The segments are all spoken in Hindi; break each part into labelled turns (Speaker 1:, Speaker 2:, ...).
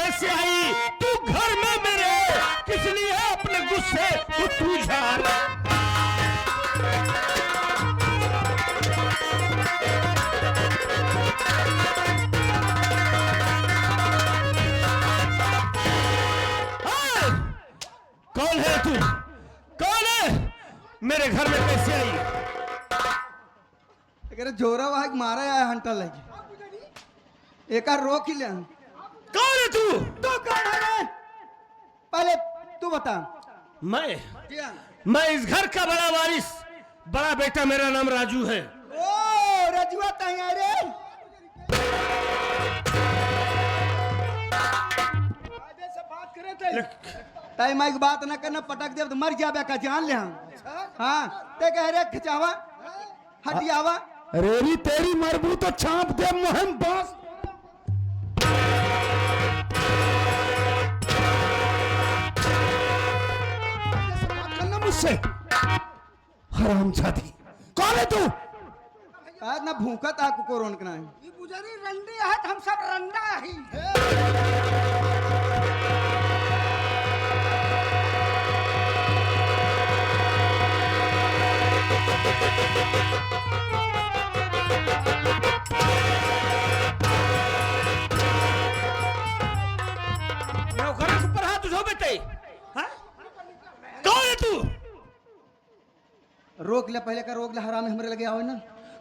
Speaker 1: कैसे आई तू घर में मेरे? किस लिए अपने गुस्से को तू जान? कौन है तू? कौन है? मेरे घर में कैसे आई?
Speaker 2: अगर जोरा वाहक मारा है हंटा लगी एक रोक ही ले।
Speaker 1: कौन है तू?
Speaker 2: तू कौन है? पहले तू बता।
Speaker 1: मैं इस घर का बड़ा वारिस, बड़ा बेटा, मेरा नाम राजू है।
Speaker 2: ओ रजुआ तैयार रे। ताई माइक बात ना करना, पटक दे तो मर जाबे का जान ले हम। हाँ ते कह रे खिंचावा हटियावा।
Speaker 3: रेरी तेरी मरबू तो चाप दे मुहिम बॉस। बात करना मुझसे हरामजादी। कौन है तू?
Speaker 2: आज ना भूखा था को रोन करना है।
Speaker 4: ये पुजारी रंडी है, हम सब रंडा ही।
Speaker 1: नौकरों के ऊपर हाथ उठाओ बेटे। हाँ? कौन है तू?
Speaker 2: रोक ले पहले का, रोक ले, हराम हमरे लगे आओ ना।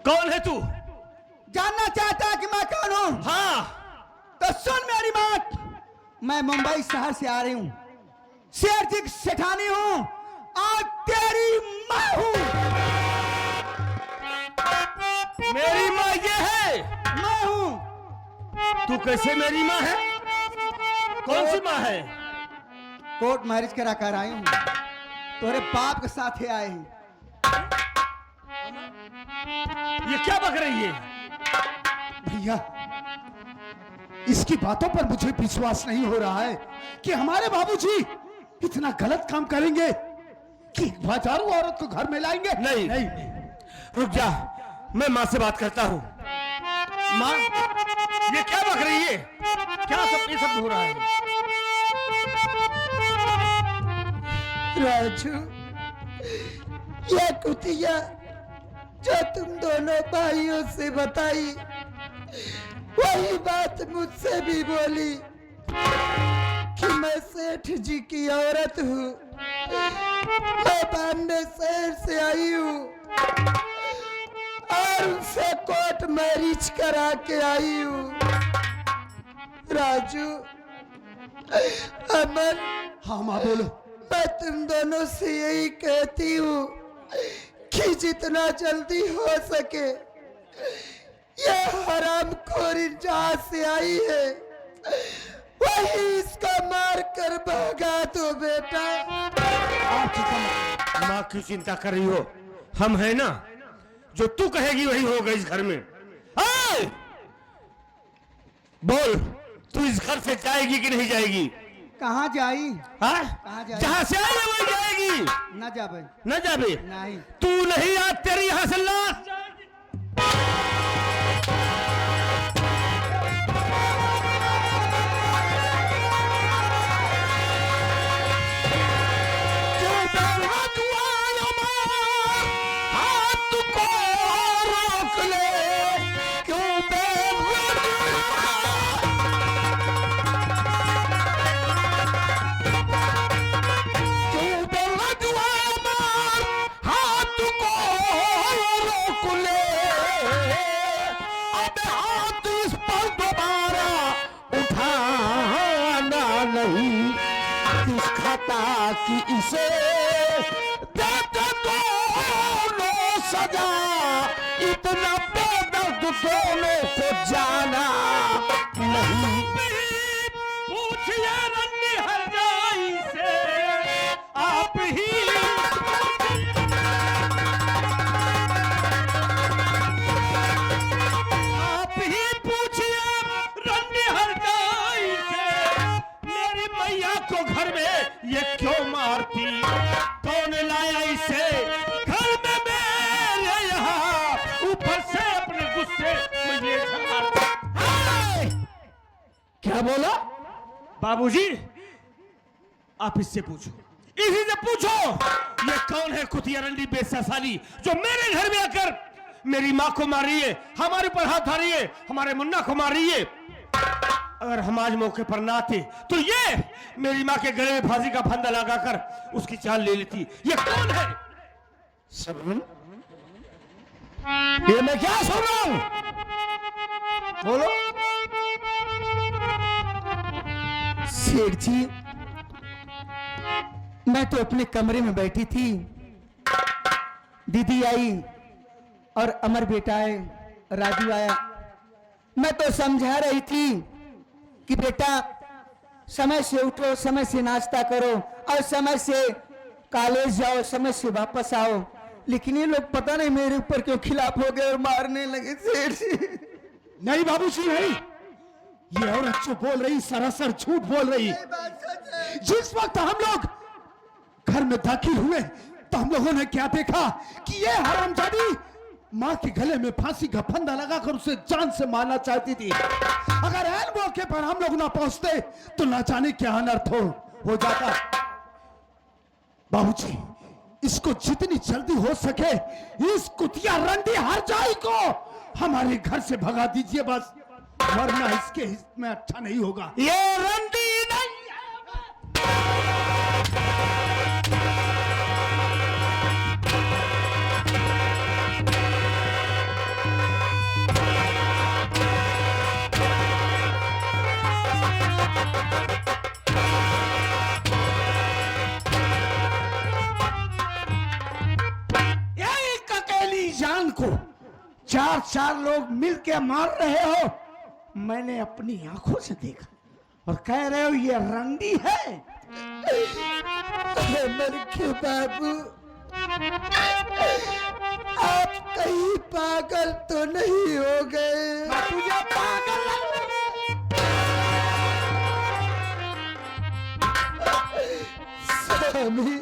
Speaker 1: कौन है तू?
Speaker 2: जानना चाहता है कि मैं कौन हूँ?
Speaker 1: हाँ।
Speaker 2: तो सुन मेरी बात। मैं मुंबई शहर से आ रही हूँ, शेर जी की सेठानी हूँ और तेरी माँ हूँ।
Speaker 1: मेरी माँ ये है?
Speaker 2: मैं हूँ।
Speaker 1: तू कैसे मेरी माँ है? कौन सी माँ है?
Speaker 2: कोर्ट मैरिज करा कर आई हूँ, तोरे बाप के साथ ही आए हैं।
Speaker 1: ये क्या बक रही है?
Speaker 3: भैया इसकी बातों पर मुझे विश्वास नहीं हो रहा है कि हमारे बाबूजी इतना गलत काम करेंगे कि हजारों औरत को घर में लाएंगे।
Speaker 1: नहीं नहीं, रुक जा, मैं माँ से बात करता हूँ। माँ, ये क्या बक रही है? क्या सब ये सब हो रहा है?
Speaker 5: राजू, यह कुतिया जो तुम दोनों भाइयों से बताई, वही बात मुझसे भी बोली कि मैं सेठ जी की औरत हूँ, मैं बॉम्बे शहर से आई हूँ और उनसे कोर्ट मैरिज करा के आई हूँ। राजू, अमन,
Speaker 3: हाँ माँ बोलो।
Speaker 5: मैं तुम दोनों से यही कहती हूँ कि जितना जल्दी हो सके यह हरामखोरी जहाँ से आई है वही इसका मार कर भगा दो बेटा।
Speaker 1: माँ क्यों चिंता कर रही हो? हम है ना, जो तू कहेगी वही होगा इस घर में। आए! बोल, तू इस घर से जाएगी कि नहीं जाएगी?
Speaker 2: कहाँ जाई?
Speaker 1: हाँ?
Speaker 2: कहाँ जाएगी?
Speaker 1: जहाँ से आई है वही जाएगी।
Speaker 2: न जाबे।
Speaker 1: न जाबे?
Speaker 2: नहीं।
Speaker 1: तू नहीं, आज तेरी यहाँ से लाश।
Speaker 3: कि इसे देते दोनों सजा, इतना बेदर्द दोनों को जाना नहीं।
Speaker 1: पूछिए रन्नी हर जाई से आप ही, आप ही पूछिए रन्नी हर जाई से मेरी मैया को घर में ये क्यों मारती? कौन लाया इसे घर में मेरे यहाँ? ऊपर से अपने गुस्से मुझे झमारता।
Speaker 3: क्या बोला?
Speaker 1: बाबूजी, आप इससे पूछो, इसी से पूछो, ये कौन है कुतिया रंडी बेसासाली जो मेरे घर में आकर मेरी माँ को मार रही है, हमारे ऊपर हाथ धर रही है, हमारे मुन्ना को मार रही है। अगर हम आज मौके पर ना थे तो ये मेरी माँ के गले में फांसी का फंदा लगाकर उसकी जान ले लेती। ये कौन है?
Speaker 3: श्रवण, ये मैं क्या सुन रहा हूं? बोलो।
Speaker 2: सेठ जी, मैं तो अपने कमरे में बैठी थी, दीदी आई और अमर बेटा आए, राजू आया। मैं तो समझा रही थी कि बेटा समय से उठो, समय से नाश्ता करो और समय से कॉलेज जाओ, समय से वापस आओ, लेकिन ये लोग पता नहीं मेरे ऊपर क्यों खिलाफ हो गए और मारने लगे। सेठ जी,
Speaker 3: नहीं बाबूजी, नहीं, ये औरत जो बोल रही सरासर झूठ बोल रही। जिस वक्त हम लोग घर में दाखिल हुए तो हम लोगों ने क्या देखा कि ये हरामजादी माँ के गले में फांसी का फंदा लगाकर उसे जान से मारना चाहती थी। अगर ऐन मौके पर हम लोग ना पहुंचते तो ना जाने क्या अनर्थ हो जाता। बाबूजी, इसको जितनी जल्दी हो सके इस कुतिया रंडी हरजाई को हमारे घर से भगा दीजिए बस, वरना इसके हिस्से में अच्छा नहीं होगा।
Speaker 1: ये रंडी नहीं,
Speaker 3: जान को चार चार लोग मिलके मार रहे हो, मैंने अपनी आंखों से देखा, और कह रहे हो ये रंडी है।
Speaker 5: अमर के बाबू, आप कहीं पागल तो नहीं हो गए?
Speaker 3: तुझे पागल
Speaker 5: स्वामी,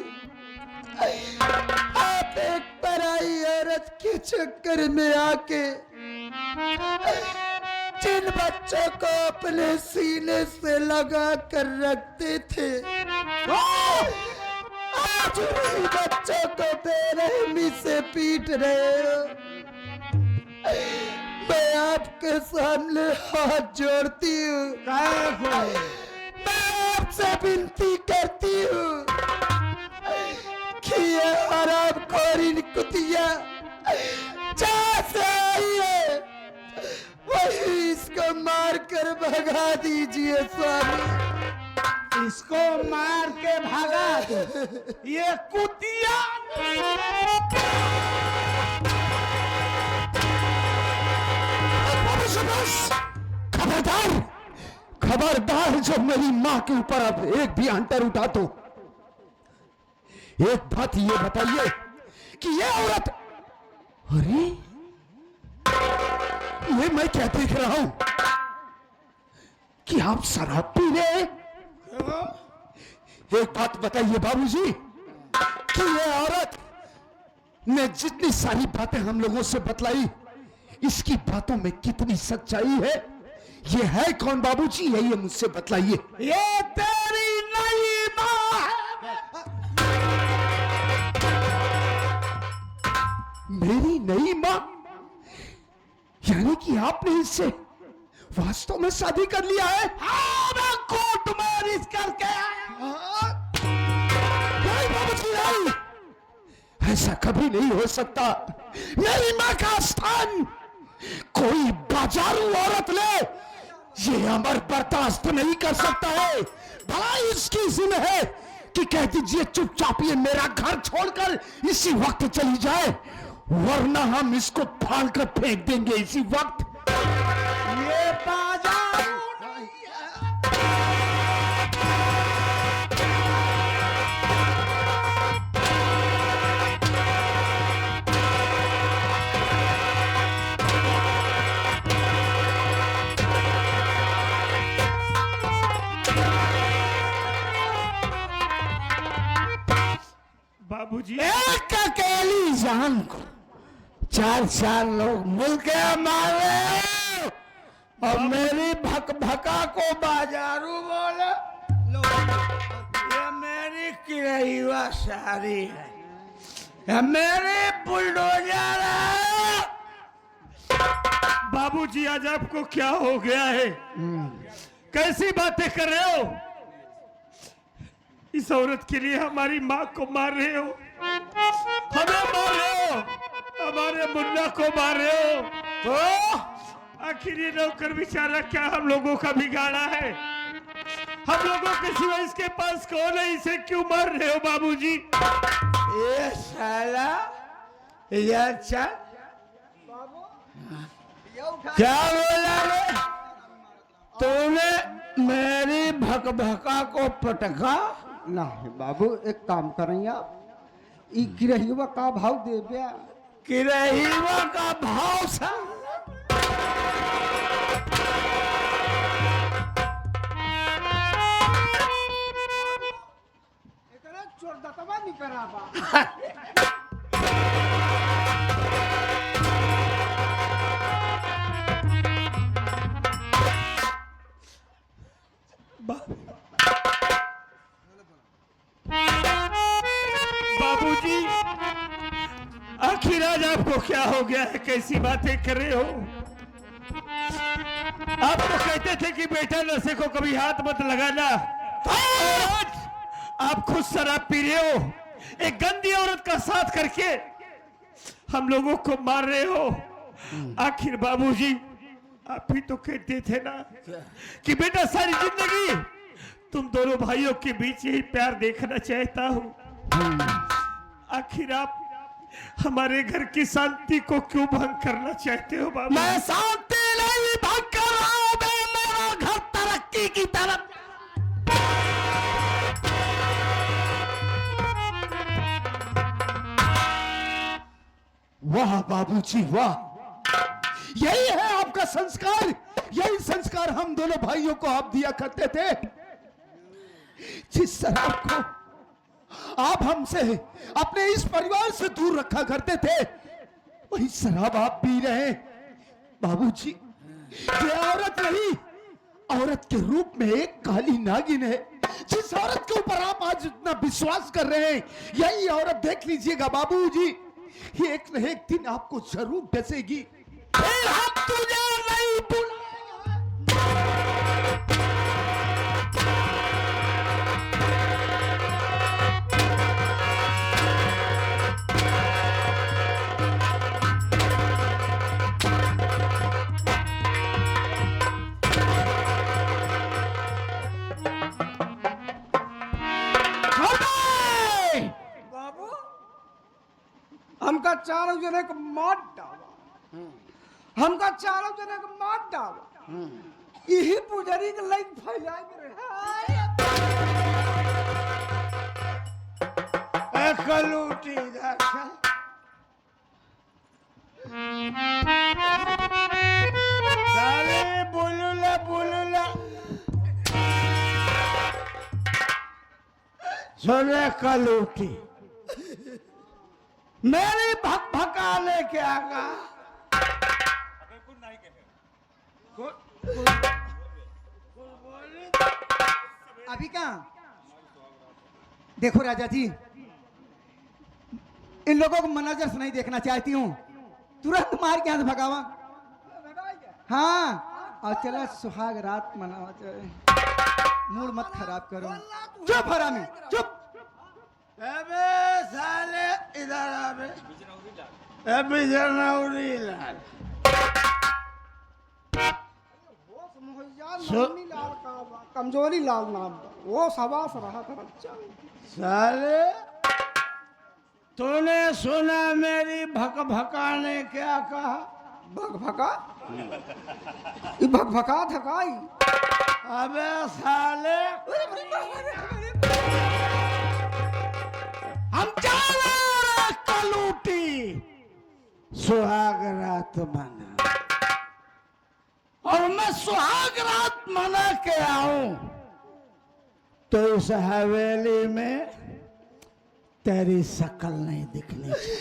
Speaker 5: आप एक पराई औरत के चक्कर में आके जिन बच्चों को अपने सीने से लगा कर रखते थे, आज उन्हीं बच्चों को बेरहमी से पीट रहे हो। मैं आपके सामने हाथ जोड़ती हूँ, मैं आपसे विनती करती हूँ कि ये हराम खोरी कुतिया जहाँ से आई है वही इसको मार कर भगा दीजिए स्वामी।
Speaker 3: इसको मार के भगा दो, ये कुतिया। खबरदार, खबरदार, जो मेरी माँ के ऊपर अब एक भी अंटर उठा तो एक बात ये बताइए कि ये औरत, अरे ये मैं क्या देख रहा हूं कि आप शराब पी रहे हैं? एक बात बताइए बाबूजी कि ये औरत ने जितनी सारी बातें हम लोगों से बतलाई, इसकी बातों में कितनी सच्चाई है? ये है कौन बाबूजी, ये मुझसे बतलाइए। ये तेरी नई मां है। मेरी नई मां? यानी कि आपने इससे वास्तव में शादी कर लिया है? हाँ, मैं कोर्ट मैरिज करके आया। नहीं बाबूजी, नहीं, ऐसा कभी नहीं हो सकता। मेरी मां का स्थान कोई बाजारू औरत ले, ये अमर बर्दाश्त नहीं कर सकता है। भला इसकी जिम्मे है कि कह दीजिए चुपचाप ये मेरा घर छोड़कर इसी वक्त चली जाए, वरना हम इसको फाड़ कर फेंक देंगे इसी वक्त। ये बाजारू नहीं है।
Speaker 1: बाबूजी,
Speaker 3: एक अकेली जान को चार चार लोग मिलकर मार रहे हो,
Speaker 5: और मेरी भका को बाजारू बोले। ये मेरी किरैया सारी है, ये मेरी बुलडोजर है।
Speaker 1: बाबूजी आज आपको क्या हो गया है? कैसी बातें कर रहे हो? इस औरत के लिए हमारी माँ को मार रहे हो, हमें मार रहे हो, हमारे मुन्ना को मार रहे हो। तो आखिर ये नौकर बेचारा क्या हम लोगों का बिगाड़ा है? हम लोगों के सिवा इसके पास कौन है? इसे क्यों मार रहे हो बाबूजी?
Speaker 5: ये साला यार चल, क्या बोला रे? तूने मेरी भका को पटका?
Speaker 4: नहीं बाबू, एक काम करें आप, ई किरहिया का भाव देबे।
Speaker 5: किरहिया का भाव सा
Speaker 4: एकरा चोर दतवा नहीं कराबा।
Speaker 1: बाबूजी आखिर आज आपको क्या हो गया है? कैसी बातें कर रहे हो? आप तो कहते थे कि बेटा नशे को कभी हाथ मत लगाना, आज आप खुद शराब पी रहे हो, एक गंदी औरत का साथ करके हम लोगों को मार रहे हो। आखिर बाबूजी आप ही तो कहते थे ना कि बेटा सारी जिंदगी तुम दोनों भाइयों के बीच यही प्यार देखना चाहता हूँ। आखिर आप हमारे घर की शांति को क्यों भंग करना चाहते हो बाबू?
Speaker 5: मैं शांति नहीं भंग कर रहा हूं, मेरा घर तरक्की की तरफ।
Speaker 3: वाह बाबूजी वाह, यही है आपका संस्कार। यही संस्कार हम दोनों भाइयों को आप दिया करते थे। जिस शराब को आप हमसे अपने इस परिवार से दूर रखा करते थे, वही शराब आप पी रहे हैं। बाबूजी ये औरत नहीं, औरत के रूप में एक काली नागिन है। जिस औरत के ऊपर आप आज इतना विश्वास कर रहे हैं, यही औरत देख लीजिएगा बाबूजी, एक न एक दिन आपको जरूर डसेगी।
Speaker 5: फिर हम तुझे नहीं बुलाएंगे।
Speaker 4: बाबू हमका चारों जने को मार डाला, हमका चारों जने को मार डाला। यही पुजारी के लाइक फैला के
Speaker 5: कलूटी साले बुलुला बुलुला सुने कलूटी, मेरी भक भका लेके आगा।
Speaker 2: अभी कहाँ? देखो राजा जी, इन लोगों को मनाजर से नहीं देखना चाहती हूँ, तुरंत मार के हाथ भगावा। हाँ, और चला सुहाग रात मनावा जाए। मूड मत खराब करो। चुप हरामी चुप।
Speaker 5: अबे साले इधर आबे, अबे जनौरी लाल
Speaker 4: लाल का कमजोरी लाल नाम वो सवास रहा था बच्चा।
Speaker 5: साले तूने सुना मेरी भक भका ने क्या कहा?
Speaker 4: भग भगा ये भग भगा थकाई।
Speaker 5: अबे साले हम चले कलूटी सुहाग रात मना, और मैं सुहाग रात मना के आऊं तो इस हवेली में तेरी शक्ल नहीं दिखनी चाहिए।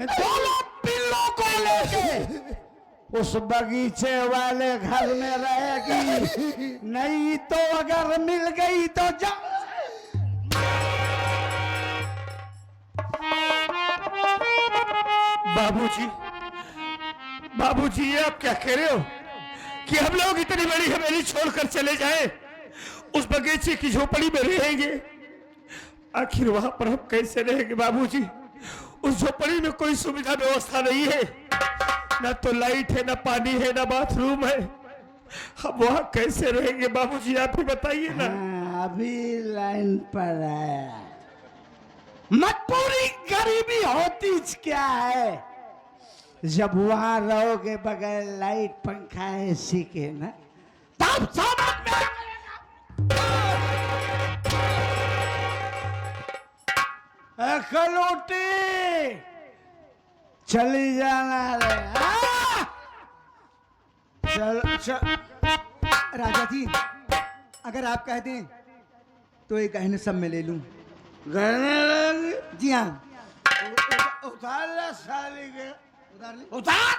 Speaker 5: दोनों पिल्लों को लेके
Speaker 3: उस बगीचे वाले घर में रहेगी, नहीं तो अगर मिल गई तो जा।
Speaker 1: बाबूजी, बाबूजी ये आप क्या कह रहे हो कि हम लोग इतनी बड़ी हवेली छोड़कर चले जाएं, उस बगीचे की झोपड़ी में रहेंगे? आखिर वहां पर हम कैसे रहेंगे बाबूजी? उस झोपड़ी में कोई सुविधा व्यवस्था नहीं है, ना तो लाइट है, ना पानी है, ना बाथरूम है। हम वहां कैसे रहेंगे बाबूजी, आप ही बताइए ना।
Speaker 3: अभी लाइन पर है, मत पूरी गरीबी होती क्या है जब वहां रहोगे बगैर लाइट पंखा एसी के ना, तब समझ में आएगा। कलोटी चली जाना रे।
Speaker 2: चल चल राजा जी, अगर आप कह दें तो ये गहने सब मैं ले लूं।
Speaker 3: गहने लगी
Speaker 2: जी हाँ,
Speaker 3: उतार ले साली के,
Speaker 2: उतार ले।
Speaker 3: उतार।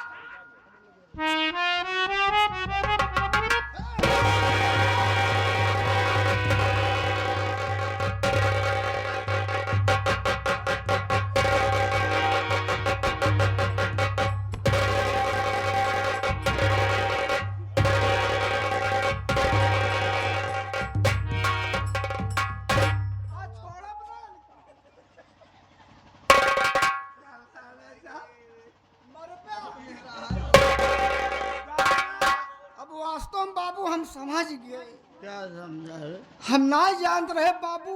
Speaker 4: बाबू हम समझ गए।
Speaker 3: क्या समझा रे?
Speaker 4: हम ना जानते रहे बाबू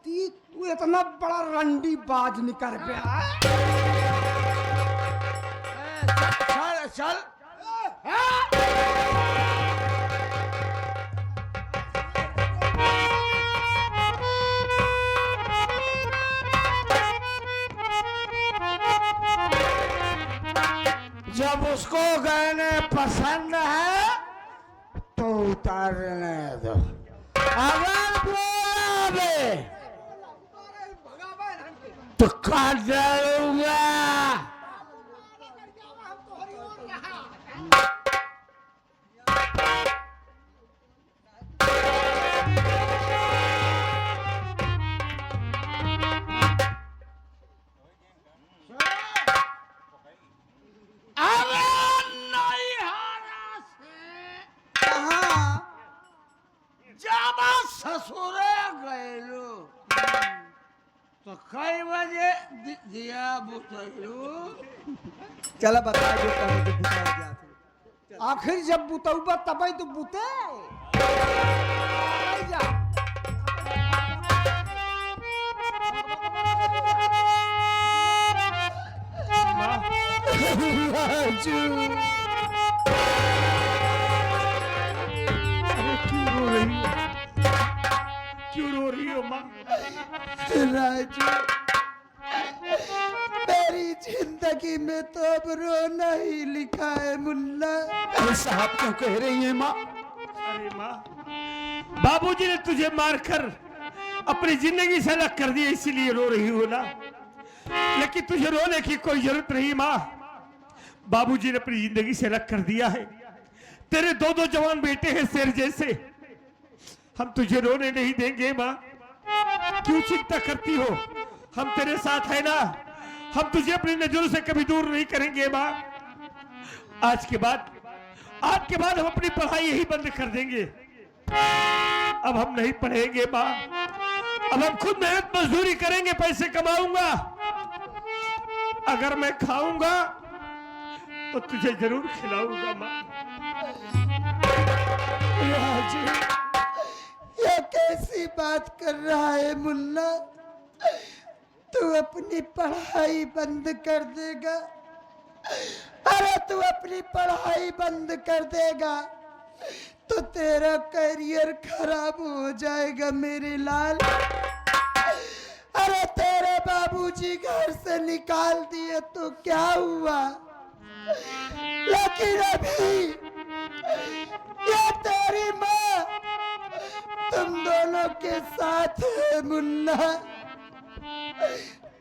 Speaker 4: तू इतना बड़ा रंडी बाज निकल गया।
Speaker 3: चल चल जब उसको गहने पसंद है तो उतारने दो, अगर बोला बे तो काट डालूंगा। ससुरे गए तो कई बजे दिया बुतलू।
Speaker 2: चला बता जो करने के बुता हो गया फिर।
Speaker 4: आखिर जब बुतौबा तबई तो बुते जा।
Speaker 2: राजू,
Speaker 1: अरे क्यों रो रही हो, क्यों रो रही हो माँ?
Speaker 2: राजू, मेरी जिंदगी में तो अब रोना ही लिखा है मुन्ना।
Speaker 3: ऐसा आप क्यों कह रही हैं माँ?
Speaker 1: अरे माँ, बाबूजी ने तुझे मारकर अपनी जिंदगी से अलग कर दिया, इसीलिए रो रही हो ना। लेकिन तुझे रोने की कोई जरूरत नहीं माँ, बाबूजी ने अपनी जिंदगी से अलग कर दिया है। तेरे दो दो जवान बेटे हैं शेर जैसे, हम तुझे रोने नहीं देंगे माँ। क्यों चिंता करती हो, हम तेरे साथ है ना, हम तुझे अपनी नजरों से कभी दूर नहीं करेंगे माँ। आज के बाद हम अपनी पढ़ाई यही बंद कर देंगे। अब हम नहीं पढ़ेंगे माँ, अब हम खुद मेहनत मजदूरी करेंगे, पैसे कमाऊंगा। अगर मैं खाऊंगा तो तुझे जरूर खिलाऊंगा माँ।
Speaker 2: राजू, ये कैसी बात कर रहा है मुन्ना? तू अपनी पढ़ाई बंद कर देगा? अरे तू अपनी पढ़ाई बंद कर देगा तो तेरा करियर खराब हो जाएगा मेरे लाल। अरे तेरे बाबूजी घर से निकाल दिए तो क्या हुआ, लेकिन अभी ये तेरी माँ तुम दोनों के साथ है मुन्ना।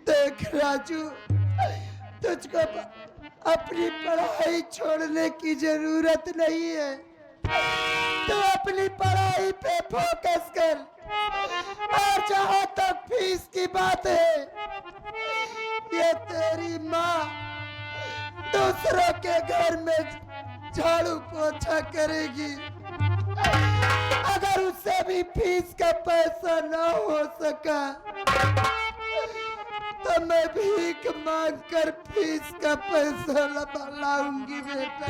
Speaker 2: देख राजू, तुझको
Speaker 5: अपनी पढ़ाई छोड़ने की जरूरत नहीं है। तो अपनी पढ़ाई पे फोकस कर। और जहाँ तक फीस की बात है, ये तेरी माँ दूसरों के घर में झाड़ू पोछा करेगी। अगर उससे भी फीस का पैसा ना हो सका तो मैं भीख मांग कर फीस का पैसा लाऊंगी बेटा।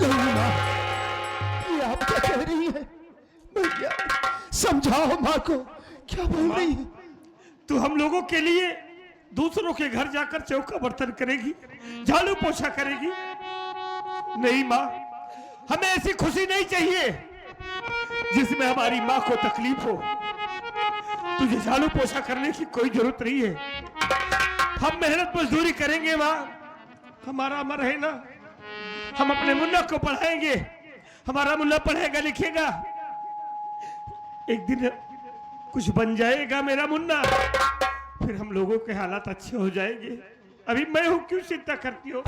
Speaker 3: ये आप क्या कह रही है भैया? समझाओ माँ को, क्या बोल रही है?
Speaker 1: तू हम लोगों के लिए दूसरों के घर जाकर चौका बर्तन करेगी, झाड़ू पोछा करेगी? नहीं माँ, हमें ऐसी खुशी नहीं चाहिए जिसमें हमारी माँ को तकलीफ हो। तुझे झाड़ू पोछा करने की कोई जरूरत नहीं है। हम मेहनत मजदूरी करेंगे माँ, हमारा अमर है ना। हम अपने मुन्ना को पढ़ाएंगे, हमारा मुन्ना पढ़ेगा लिखेगा, एक दिन कुछ बन जाएगा मेरा मुन्ना, फिर हम लोगों के हालात अच्छे हो जाएंगे। अभी मैं हूं, क्यों चिंता करती हो?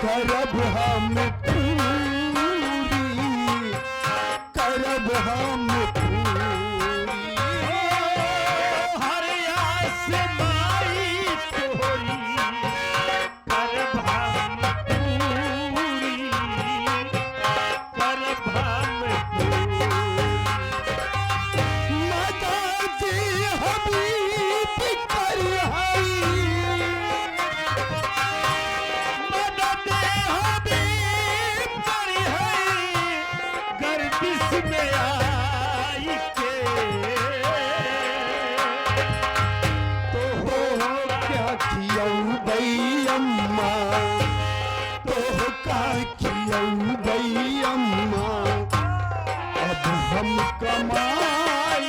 Speaker 5: करब हम पूरी, करब हम पूरी।
Speaker 1: हर आस माई तोरी करब हम पूरी, करब हम पूरी।
Speaker 5: मदद हबीब कर हई,
Speaker 1: मदद हबीब कर हई, गर्दिश में आई के
Speaker 5: तो हो क्या कियऊ बई अम्मा, तो का कियऊ बई अम्मा। अब हम कमाई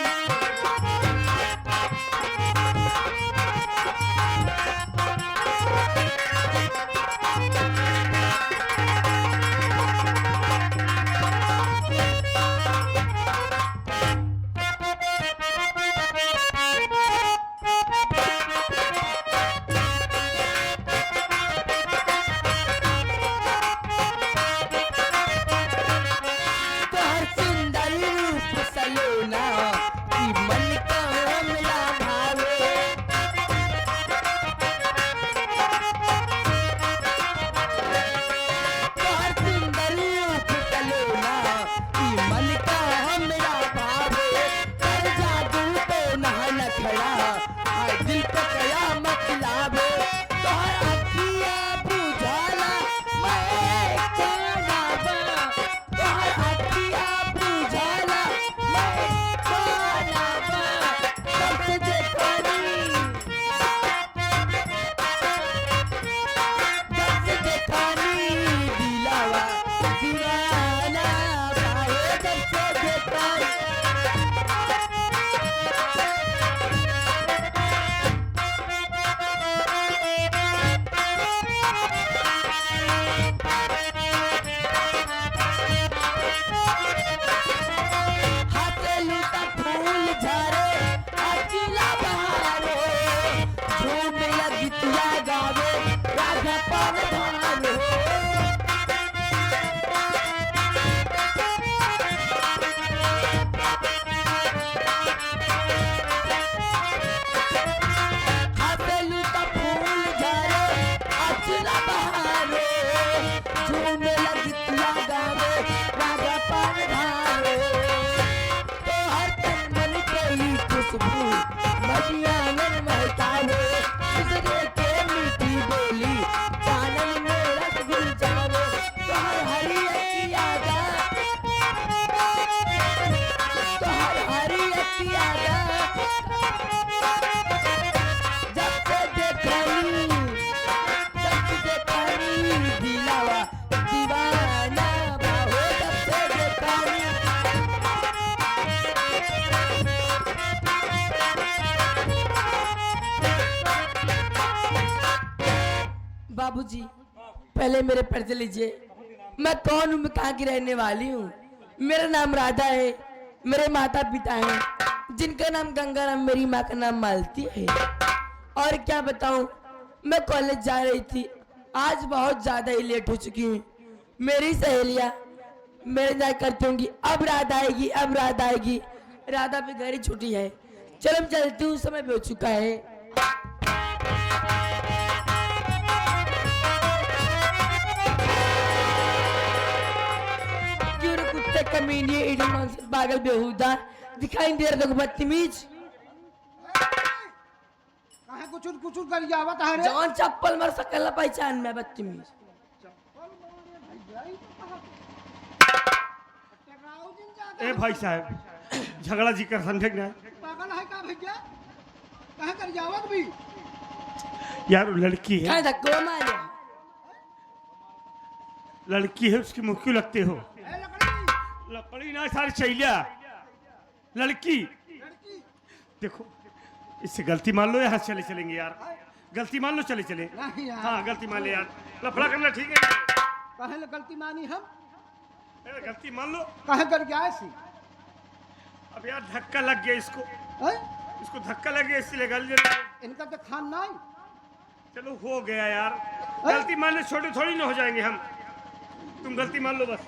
Speaker 5: हाथे लूटा फूल झारे अकेला बहारो झूम गीतिया गावे राधा पान धारो हाथे लूटा फूल झारे अकेला बहारो झूम गीतिया गावे राधा पान धारो तो हर तन मन कोई खुशबू मदियानन महकावे गुजरे के मीठी बोली चानन में रस घुल जावे तो हर हरी अखिया गा तो हर हरी अखिया गा जब से देखनी दिलावा दीवाना बाहो जब से देखनी बाबूजी पहले मेरे परिचय लीजिए। मैं कौन हूँ, मैं कहाँ की रहने वाली हूँ। मेरा नाम राधा है, मेरे माता पिता हैं जिनका नाम गंगा राम, मेरी माँ का नाम मालती है। और क्या बताऊँ, मैं कॉलेज जा रही थी, आज बहुत ज़्यादा ही लेट हो चुकी हूँ। मेरी सहेलियाँ मेरे इंतजार करती होंगी, अब राधा आएगी, अब राधा आएगी। राधा भी घर ही छुट्टी है। चलो मैं चलती हूँ, समय भी हो चुका है। क्यों रे कुत्ते कमीने इडी मांगसिर पागल बेहुदा दिखाई दे रहा देखो बदतमीज।
Speaker 4: कहे कुछ कुछ कर जावत है रे
Speaker 5: जवान चप्पल मार सकल पहचान में बदतमीज।
Speaker 1: ए भाई साहब झगड़ा जी कर समझे ना
Speaker 4: पागल है का भैया? कहे कर जावत भी
Speaker 1: यार, वो लड़की है,
Speaker 5: क्या धक्को मारे
Speaker 1: लड़की है, उसकी मुँह क्यों लगते हो?
Speaker 4: ए लकड़ी
Speaker 1: लकड़ी ना सारी चैलिया लड़की। देखो इससे गलती मान लो, यहाँ चले चलेंगे यार, गलती मान लो, चले चले।
Speaker 4: नहीं यार।
Speaker 1: हाँ गलती मान ले यार, लफड़ा करना ठीक है।
Speaker 4: कहे ले गलती मानी हम
Speaker 1: गलती मान लो।
Speaker 4: कहे कर गया सी
Speaker 1: अब यार धक्का लग गया इसको,
Speaker 4: है?
Speaker 1: इसको धक्का लग गया, इसलिए गल
Speaker 4: इनका तो खान नहीं
Speaker 1: चलो हो गया यार, गलती मान ले, छोटे थोड़ी ना हो जाएंगे हम, तुम गलती मान लो बस।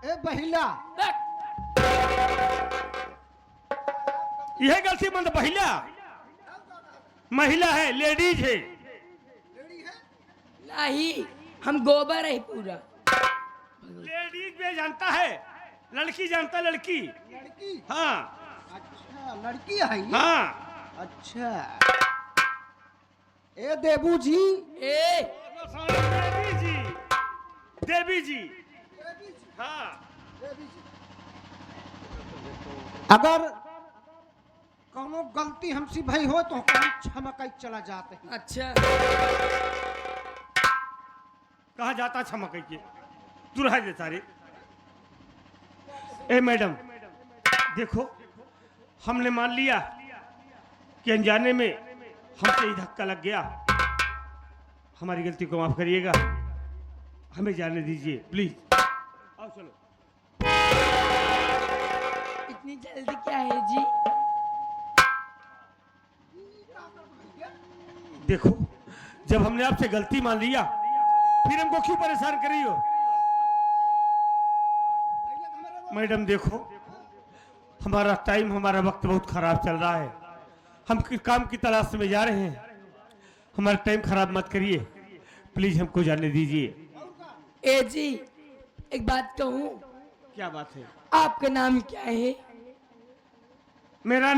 Speaker 4: ए बहिला
Speaker 1: यह गलती मान महिला, महिला है, लेडीज है।
Speaker 5: नहीं, हम गोबर है पूरा।
Speaker 1: लेडीज में जानता है, लड़की जानता है, लड़की।
Speaker 4: लड़की
Speaker 1: हाँ
Speaker 4: अच्छा लड़की है ये?
Speaker 1: हाँ।
Speaker 4: अच्छा ए देबू जी
Speaker 5: ए
Speaker 1: देवी जी, देवी जी, हाँ।
Speaker 4: अगर कोनो गलती हमसे भाई हो तो हम क्षमा कर चला जाते हैं।
Speaker 5: अच्छा
Speaker 1: कहा जाता क्षमा कहिए, दुल्हा दे सारे। ए मैडम देखो, हमने मान लिया कि अनजाने में हमसे ही धक्का लग गया, हमारी गलती को माफ करिएगा, हमें जाने दीजिए प्लीज। आओ चलो।
Speaker 5: इतनी जल्दी क्या है जी?
Speaker 1: देखो जब हमने आपसे गलती मान लिया, फिर हमको क्यों परेशान कर रही हो? मैडम देखो, हमारा टाइम, हमारा वक्त बहुत खराब चल रहा है, हम काम की तलाश में जा रहे हैं, हमारा टाइम खराब मत करिए प्लीज, हमको जाने दीजिए।
Speaker 5: ए जी एक बात कहूँ,
Speaker 1: क्या बात है?
Speaker 5: आपका नाम क्या है?
Speaker 1: मेरा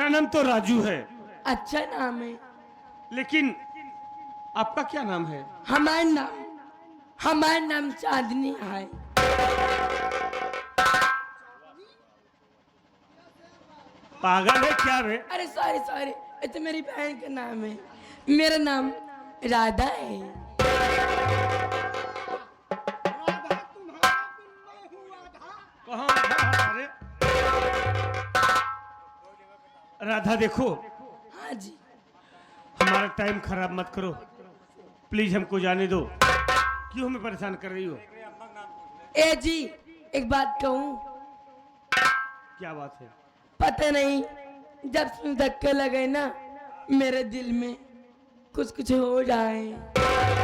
Speaker 1: नाम तो राजू है,
Speaker 5: अच्छा नाम है।
Speaker 1: लेकिन आपका क्या नाम है?
Speaker 5: हमारा नाम चांदनी है।
Speaker 1: पागल है क्या रे?
Speaker 5: अरे सॉरी सॉरी, ये तो मेरी बहन का नाम है, मेरा नाम राधा है।
Speaker 1: कहाँ राधा रे? राधा देखो,
Speaker 5: हाँ जी।
Speaker 1: हमारा टाइम खराब मत करो, प्लीज हमको जाने दो। क्यों हमें परेशान कर रही हो?
Speaker 5: ए जी, एक बात कहूँ?
Speaker 1: क्या बात है?
Speaker 5: पता नहीं, जब से धक्के लगे ना मेरे दिल में कुछ कुछ हो जाए।